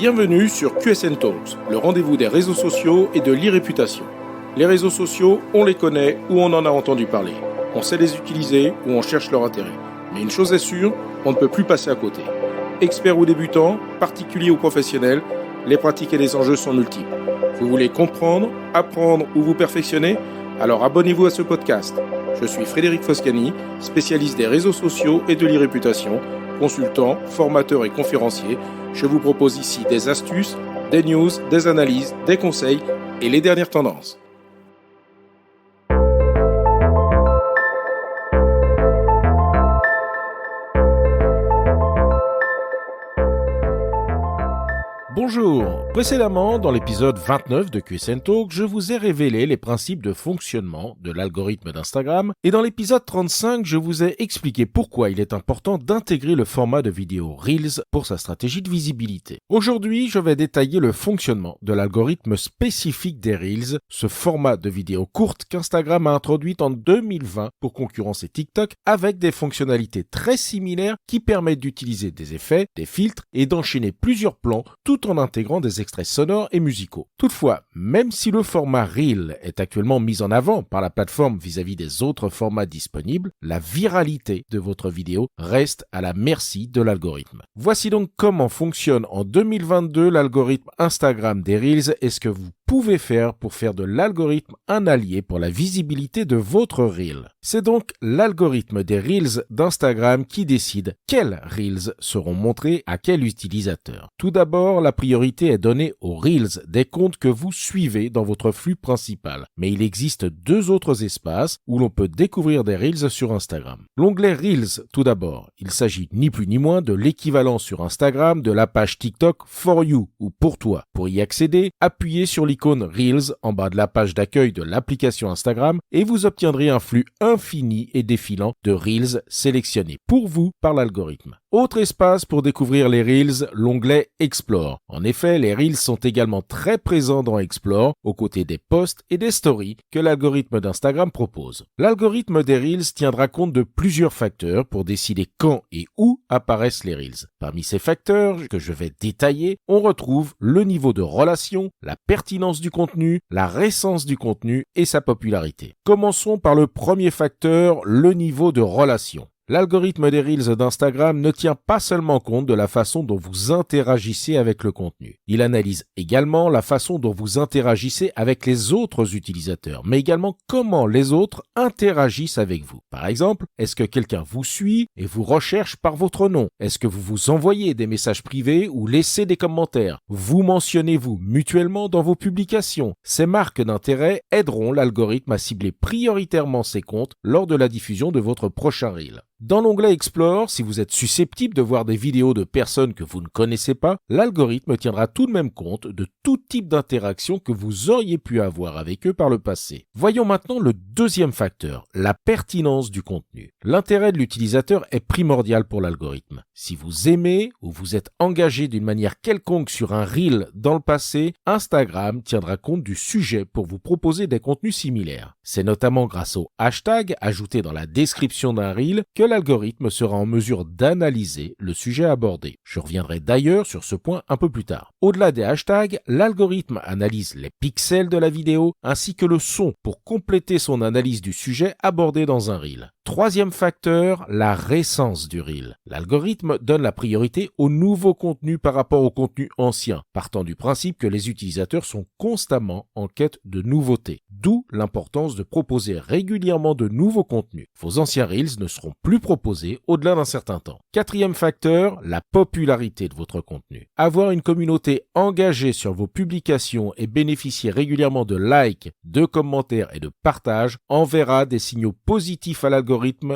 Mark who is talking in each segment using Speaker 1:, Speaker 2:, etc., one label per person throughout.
Speaker 1: Bienvenue sur QSN Talks, le rendez-vous des réseaux sociaux et de l'e-réputation. Les réseaux sociaux, on les connaît ou on en a entendu parler. On sait les utiliser ou on cherche leur intérêt. Mais une chose est sûre, on ne peut plus passer à côté. Experts ou débutants, particuliers ou professionnels, les pratiques et les enjeux sont multiples. Vous voulez comprendre, apprendre ou vous perfectionner ? Alors abonnez-vous à ce podcast. Je suis Frédéric Foscani, spécialiste des réseaux sociaux et de l'e-réputation, consultant, formateur et conférencier. Je vous propose ici des astuces, des news, des analyses, des conseils et les dernières tendances. Bonjour, précédemment dans l'épisode 29 de QSN Talk, je vous ai révélé les principes de fonctionnement de l'algorithme d'Instagram et dans l'épisode 35, je vous ai expliqué pourquoi il est important d'intégrer le format de vidéo Reels pour sa stratégie de visibilité. Aujourd'hui, je vais détailler le fonctionnement de l'algorithme spécifique des Reels, ce format de vidéo courte qu'Instagram a introduit en 2020 pour concurrencer TikTok avec des fonctionnalités très similaires qui permettent d'utiliser des effets, des filtres et d'enchaîner plusieurs plans tout en intégrant des extraits sonores et musicaux. Toutefois, même si le format Reel est actuellement mis en avant par la plateforme vis-à-vis des autres formats disponibles, la viralité de votre vidéo reste à la merci de l'algorithme. Voici donc comment fonctionne en 2022 l'algorithme Instagram des Reels et ce que vous pouvez faire pour faire de l'algorithme un allié pour la visibilité de votre Reel. C'est donc l'algorithme des Reels d'Instagram qui décide quels Reels seront montrés à quel utilisateur. Tout d'abord, la priorité est donnée aux Reels des comptes que vous suivez dans votre flux principal. Mais il existe deux autres espaces où l'on peut découvrir des Reels sur Instagram. L'onglet Reels, tout d'abord. Il s'agit ni plus ni moins de l'équivalent sur Instagram de la page TikTok For You ou Pour Toi. Pour y accéder, appuyez sur l'icône Reels en bas de la page d'accueil de l'application Instagram et vous obtiendrez un flux infini et défilant de Reels sélectionnés pour vous par l'algorithme. Autre espace pour découvrir les Reels, l'onglet Explore. En effet, les Reels sont également très présents dans Explore, aux côtés des posts et des stories que l'algorithme d'Instagram propose. L'algorithme des Reels tiendra compte de plusieurs facteurs pour décider quand et où apparaissent les Reels. Parmi ces facteurs que je vais détailler, on retrouve le niveau de relation, la pertinence du contenu, la récence du contenu et sa popularité. Commençons par le premier facteur, le niveau de relation. L'algorithme des Reels d'Instagram ne tient pas seulement compte de la façon dont vous interagissez avec le contenu. Il analyse également la façon dont vous interagissez avec les autres utilisateurs, mais également comment les autres interagissent avec vous. Par exemple, est-ce que quelqu'un vous suit et vous recherche par votre nom? Est-ce que vous vous envoyez des messages privés ou laissez des commentaires? Vous mentionnez-vous mutuellement dans vos publications? Ces marques d'intérêt aideront l'algorithme à cibler prioritairement ces comptes lors de la diffusion de votre prochain Reel. Dans l'onglet Explore, si vous êtes susceptible de voir des vidéos de personnes que vous ne connaissez pas, l'algorithme tiendra tout de même compte de tout type d'interaction que vous auriez pu avoir avec eux par le passé. Voyons maintenant le deuxième facteur, la pertinence du contenu. L'intérêt de l'utilisateur est primordial pour l'algorithme. Si vous aimez ou vous êtes engagé d'une manière quelconque sur un Reel dans le passé, Instagram tiendra compte du sujet pour vous proposer des contenus similaires. C'est notamment grâce aux hashtags ajoutés dans la description d'un Reel que l'algorithme sera en mesure d'analyser le sujet abordé. Je reviendrai d'ailleurs sur ce point un peu plus tard. Au-delà des hashtags, l'algorithme analyse les pixels de la vidéo ainsi que le son pour compléter son analyse du sujet abordé dans un Reel. Troisième facteur, la récence du Reel. L'algorithme donne la priorité au nouveau contenu par rapport au contenu ancien, partant du principe que les utilisateurs sont constamment en quête de nouveautés. D'où l'importance de proposer régulièrement de nouveaux contenus. Vos anciens Reels ne seront plus proposés au-delà d'un certain temps. Quatrième facteur, la popularité de votre contenu. Avoir une communauté engagée sur vos publications et bénéficier régulièrement de likes, de commentaires et de partages enverra des signaux positifs à l'algorithme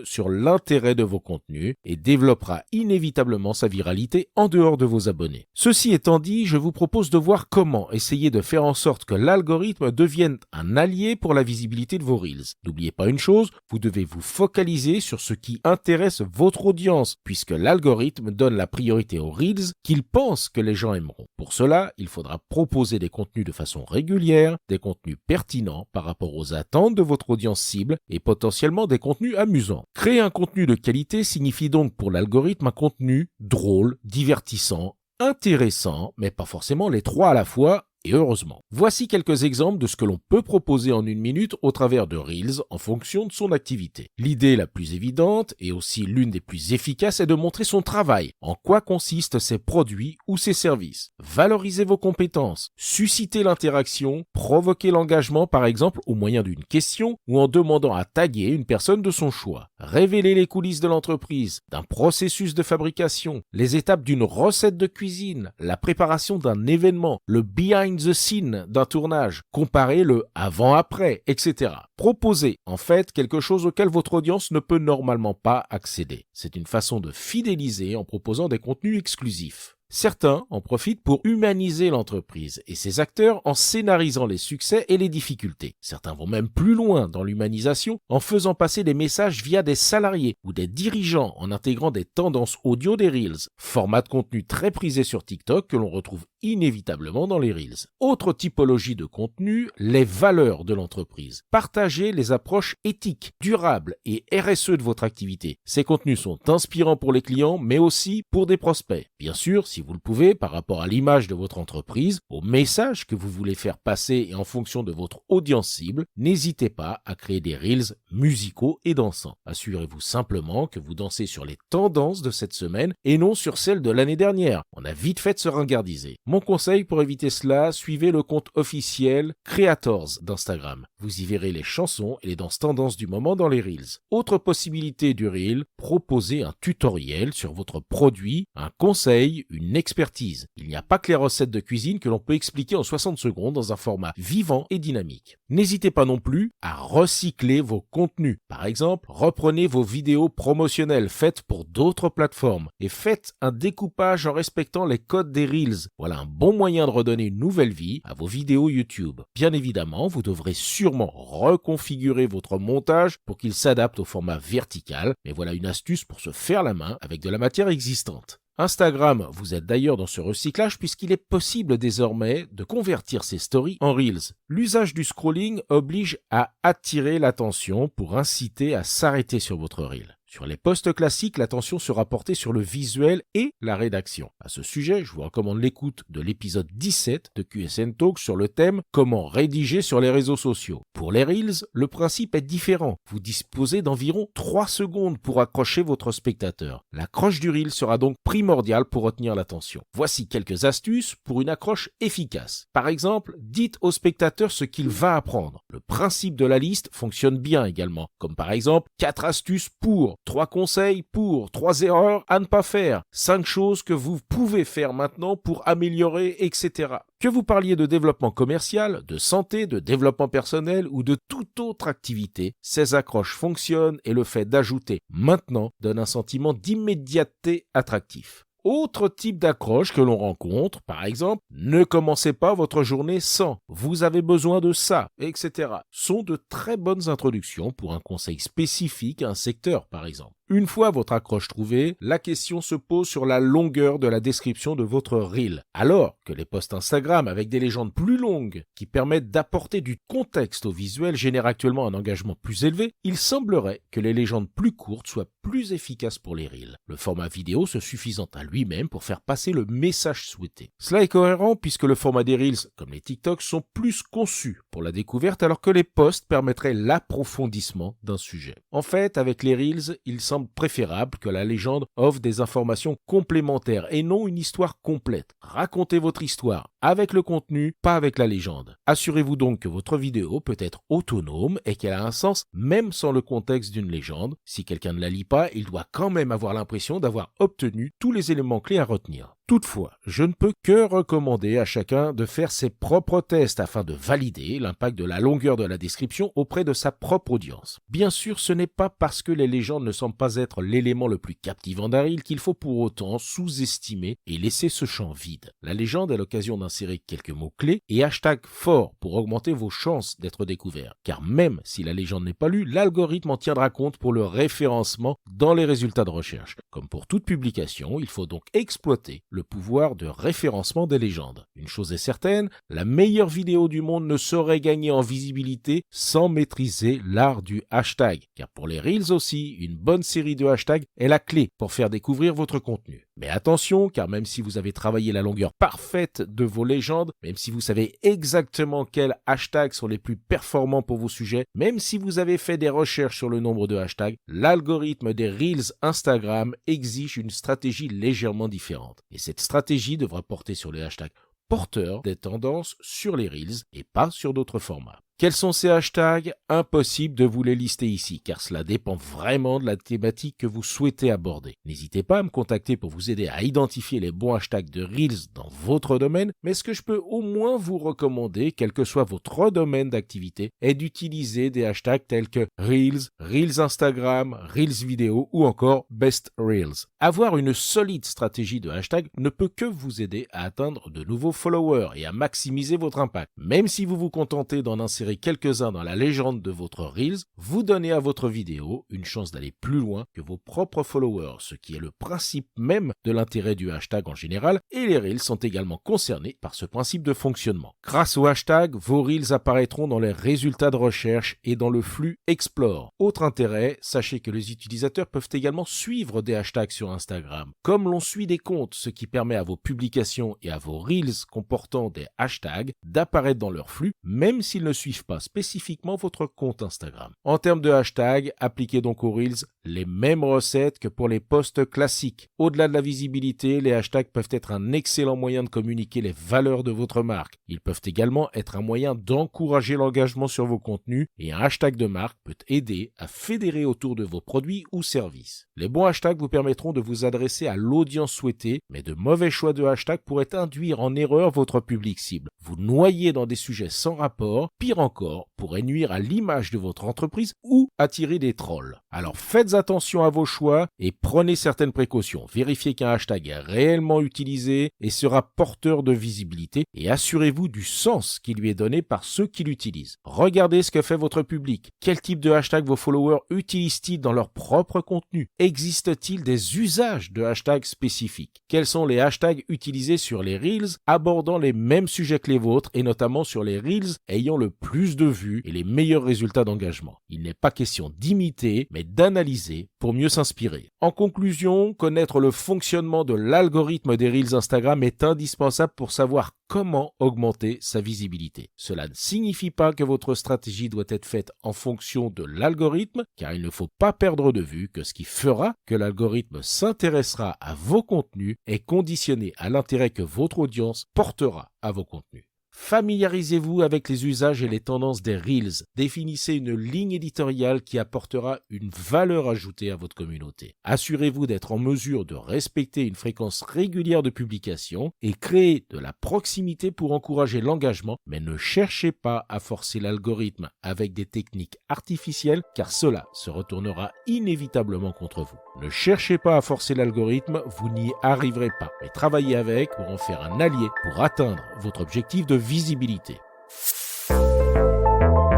Speaker 1: sur l'intérêt de vos contenus et développera inévitablement sa viralité en dehors de vos abonnés. Ceci étant dit, je vous propose de voir comment essayer de faire en sorte que l'algorithme devienne un allié pour la visibilité de vos Reels. N'oubliez pas une chose, vous devez vous focaliser sur ce qui intéresse votre audience, puisque l'algorithme donne la priorité aux Reels qu'il pense que les gens aimeront. Pour cela, il faudra proposer des contenus de façon régulière, des contenus pertinents par rapport aux attentes de votre audience cible et potentiellement des contenus amusant. Créer un contenu de qualité signifie donc pour l'algorithme un contenu drôle, divertissant, intéressants, mais pas forcément les trois à la fois. Et heureusement. Voici quelques exemples de ce que l'on peut proposer en 1 minute au travers de Reels en fonction de son activité. L'idée la plus évidente et aussi l'une des plus efficaces est de montrer son travail, en quoi consistent ses produits ou ses services. Valorisez vos compétences, suscitez l'interaction, provoquez l'engagement par exemple au moyen d'une question ou en demandant à taguer une personne de son choix. Révélez les coulisses de l'entreprise, d'un processus de fabrication, les étapes d'une recette de cuisine, la préparation d'un événement, le behind the scene d'un tournage, comparez le avant-après, etc. Proposez en fait quelque chose auquel votre audience ne peut normalement pas accéder. C'est une façon de fidéliser en proposant des contenus exclusifs. Certains en profitent pour humaniser l'entreprise et ses acteurs en scénarisant les succès et les difficultés. Certains vont même plus loin dans l'humanisation en faisant passer des messages via des salariés ou des dirigeants en intégrant des tendances audio des Reels, format de contenu très prisé sur TikTok que l'on retrouve inévitablement dans les Reels. Autre typologie de contenu, les valeurs de l'entreprise. Partagez les approches éthiques, durables et RSE de votre activité. Ces contenus sont inspirants pour les clients mais aussi pour des prospects. Bien sûr, si vous le pouvez, par rapport à l'image de votre entreprise, au message que vous voulez faire passer et en fonction de votre audience cible, n'hésitez pas à créer des Reels musicaux et dansants. Assurez-vous simplement que vous dansez sur les tendances de cette semaine et non sur celles de l'année dernière. On a vite fait de se ringardiser. Mon conseil pour éviter cela, suivez le compte officiel Creators d'Instagram. Vous y verrez les chansons et les danses tendances du moment dans les Reels. Autre possibilité du Reel, proposez un tutoriel sur votre produit, un conseil, une expertise. Il n'y a pas que les recettes de cuisine que l'on peut expliquer en 60 secondes dans un format vivant et dynamique. N'hésitez pas non plus à recycler vos contenus. Par exemple, reprenez vos vidéos promotionnelles faites pour d'autres plateformes et faites un découpage en respectant les codes des Reels. Voilà un bon moyen de redonner une nouvelle vie à vos vidéos YouTube. Bien évidemment, vous devrez sûrement reconfigurer votre montage pour qu'il s'adapte au format vertical, mais voilà une astuce pour se faire la main avec de la matière existante. Instagram vous aide d'ailleurs dans ce recyclage puisqu'il est possible désormais de convertir ces stories en Reels. L'usage du scrolling oblige à attirer l'attention pour inciter à s'arrêter sur votre Reel. Sur les posts classiques, l'attention sera portée sur le visuel et la rédaction. À ce sujet, je vous recommande l'écoute de l'épisode 17 de QSN Talk sur le thème « Comment rédiger sur les réseaux sociaux ». Pour les Reels, le principe est différent. Vous disposez d'environ 3 secondes pour accrocher votre spectateur. L'accroche du Reel sera donc primordiale pour retenir l'attention. Voici quelques astuces pour une accroche efficace. Par exemple, dites au spectateur ce qu'il va apprendre. Le principe de la liste fonctionne bien également, comme par exemple 4 astuces pour, 3 conseils pour, 3 erreurs à ne pas faire, 5 choses que vous pouvez faire maintenant pour améliorer, etc. Que vous parliez de développement commercial, de santé, de développement personnel ou de toute autre activité, ces accroches fonctionnent et le fait d'ajouter maintenant donne un sentiment d'immédiateté attractif. Autre type d'accroche que l'on rencontre, par exemple, ne commencez pas votre journée sans, vous avez besoin de ça, etc. sont de très bonnes introductions pour un conseil spécifique à un secteur, par exemple. Une fois votre accroche trouvée, la question se pose sur la longueur de la description de votre Reel. Alors que les posts Instagram avec des légendes plus longues qui permettent d'apporter du contexte au visuel génèrent actuellement un engagement plus élevé, il semblerait que les légendes plus courtes soient plus efficaces pour les Reels. Le format vidéo se suffisant à lui-même pour faire passer le message souhaité. Cela est cohérent puisque le format des Reels, comme les TikTok, sont plus conçus pour la découverte alors que les posts permettraient l'approfondissement d'un sujet. En fait, avec les Reels, il semble préférable que la légende offre des informations complémentaires et non une histoire complète. Racontez votre histoire avec le contenu, pas avec la légende. Assurez-vous donc que votre vidéo peut être autonome et qu'elle a un sens même sans le contexte d'une légende. Si quelqu'un ne la lit pas, il doit quand même avoir l'impression d'avoir obtenu tous les éléments clés à retenir. Toutefois, je ne peux que recommander à chacun de faire ses propres tests afin de valider l'impact de la longueur de la description auprès de sa propre audience. Bien sûr, ce n'est pas parce que les légendes ne semblent pas être l'élément le plus captivant d'un Reel qu'il faut pour autant sous-estimer et laisser ce champ vide. La légende est l'occasion d'insérer quelques mots-clés et hashtags forts pour augmenter vos chances d'être découverts. Car même si la légende n'est pas lue, l'algorithme en tiendra compte pour le référencement dans les résultats de recherche. Comme pour toute publication, il faut donc exploiter le pouvoir de référencement des légendes. Une chose est certaine, la meilleure vidéo du monde ne saurait gagner en visibilité sans maîtriser l'art du hashtag. Car pour les Reels aussi, une bonne série de hashtags est la clé pour faire découvrir votre contenu. Mais attention, car même si vous avez travaillé la longueur parfaite de vos légendes, même si vous savez exactement quels hashtags sont les plus performants pour vos sujets, même si vous avez fait des recherches sur le nombre de hashtags, l'algorithme des Reels Instagram exige une stratégie légèrement différente. Et cette stratégie devra porter sur les hashtags porteurs des tendances sur les Reels et pas sur d'autres formats. Quels sont ces hashtags? Impossible de vous les lister ici, car cela dépend vraiment de la thématique que vous souhaitez aborder. N'hésitez pas à me contacter pour vous aider à identifier les bons hashtags de Reels dans votre domaine, mais ce que je peux au moins vous recommander, quel que soit votre domaine d'activité, est d'utiliser des hashtags tels que Reels, Reels Instagram, Reels vidéo ou encore Best Reels. Avoir une solide stratégie de hashtag ne peut que vous aider à atteindre de nouveaux followers et à maximiser votre impact. Même si vous vous contentez d'en insérer quelques-uns dans la légende de votre Reels, vous donnez à votre vidéo une chance d'aller plus loin que vos propres followers, ce qui est le principe même de l'intérêt du hashtag en général, et les Reels sont également concernés par ce principe de fonctionnement. Grâce au hashtag, vos Reels apparaîtront dans les résultats de recherche et dans le flux Explore. Autre intérêt, sachez que les utilisateurs peuvent également suivre des hashtags sur Instagram, comme l'on suit des comptes, ce qui permet à vos publications et à vos Reels comportant des hashtags d'apparaître dans leur flux, même s'ils ne suivent pas spécifiquement votre compte Instagram. En termes de hashtag, appliquez donc aux Reels les mêmes recettes que pour les posts classiques. Au-delà de la visibilité, les hashtags peuvent être un excellent moyen de communiquer les valeurs de votre marque. Ils peuvent également être un moyen d'encourager l'engagement sur vos contenus et un hashtag de marque peut aider à fédérer autour de vos produits ou services. Les bons hashtags vous permettront de vous adresser à l'audience souhaitée, mais de mauvais choix de hashtags pourraient induire en erreur votre public cible. Vous noyer dans des sujets sans rapport, pire encore, pourrait nuire à l'image de votre entreprise ou attirer des trolls. Alors faites attention à vos choix et prenez certaines précautions. Vérifiez qu'un hashtag est réellement utilisé et sera porteur de visibilité et assurez-vous du sens qui lui est donné par ceux qui l'utilisent. Regardez ce que fait votre public. Quel type de hashtag vos followers utilisent-ils dans leur propre contenu? Existe-t-il des usages de hashtags spécifiques? Quels sont les hashtags utilisés sur les Reels abordant les mêmes sujets que les vôtres et notamment sur les Reels ayant le plus de vues et les meilleurs résultats d'engagement? Il n'est pas question d'imiter, mais d'analyser pour mieux s'inspirer. En conclusion, connaître le fonctionnement de l'algorithme des Reels Instagram est indispensable pour savoir comment augmenter sa visibilité. Cela ne signifie pas que votre stratégie doit être faite en fonction de l'algorithme, car il ne faut pas perdre de vue que ce qui fera que l'algorithme s'intéressera à vos contenus est conditionné à l'intérêt que votre audience portera à vos contenus. Familiarisez-vous avec les usages et les tendances des Reels. Définissez une ligne éditoriale qui apportera une valeur ajoutée à votre communauté. Assurez-vous d'être en mesure de respecter une fréquence régulière de publication et créer de la proximité pour encourager l'engagement, mais ne cherchez pas à forcer l'algorithme avec des techniques artificielles car cela se retournera inévitablement contre vous. Ne cherchez pas à forcer l'algorithme, vous n'y arriverez pas, mais travaillez avec pour en faire un allié pour atteindre votre objectif de visibilité.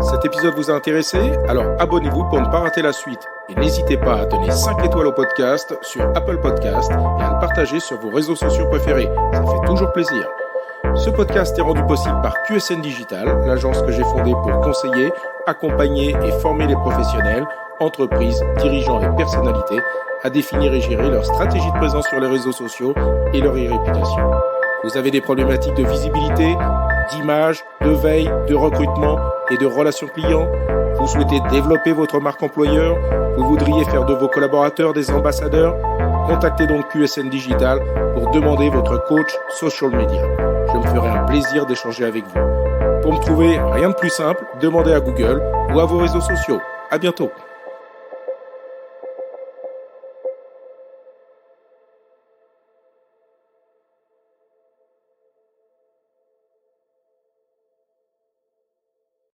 Speaker 2: Cet épisode vous a intéressé? Alors abonnez-vous pour ne pas rater la suite. Et n'hésitez pas à donner 5 étoiles au podcast sur Apple Podcast et à le partager sur vos réseaux sociaux préférés. Ça fait toujours plaisir. Ce podcast est rendu possible par QSN Digital, l'agence que j'ai fondée pour conseiller, accompagner et former les professionnels, entreprises, dirigeants et personnalités à définir et gérer leur stratégie de présence sur les réseaux sociaux et leur e-réputation. Vous avez des problématiques de visibilité, d'image, de veille, de recrutement et de relations clients? Vous souhaitez développer votre marque employeur? Vous voudriez faire de vos collaborateurs des ambassadeurs? Contactez donc QSN Digital pour demander votre coach social media. Je me ferai un plaisir d'échanger avec vous. Pour me trouver, rien de plus simple, demandez à Google ou à vos réseaux sociaux. À bientôt.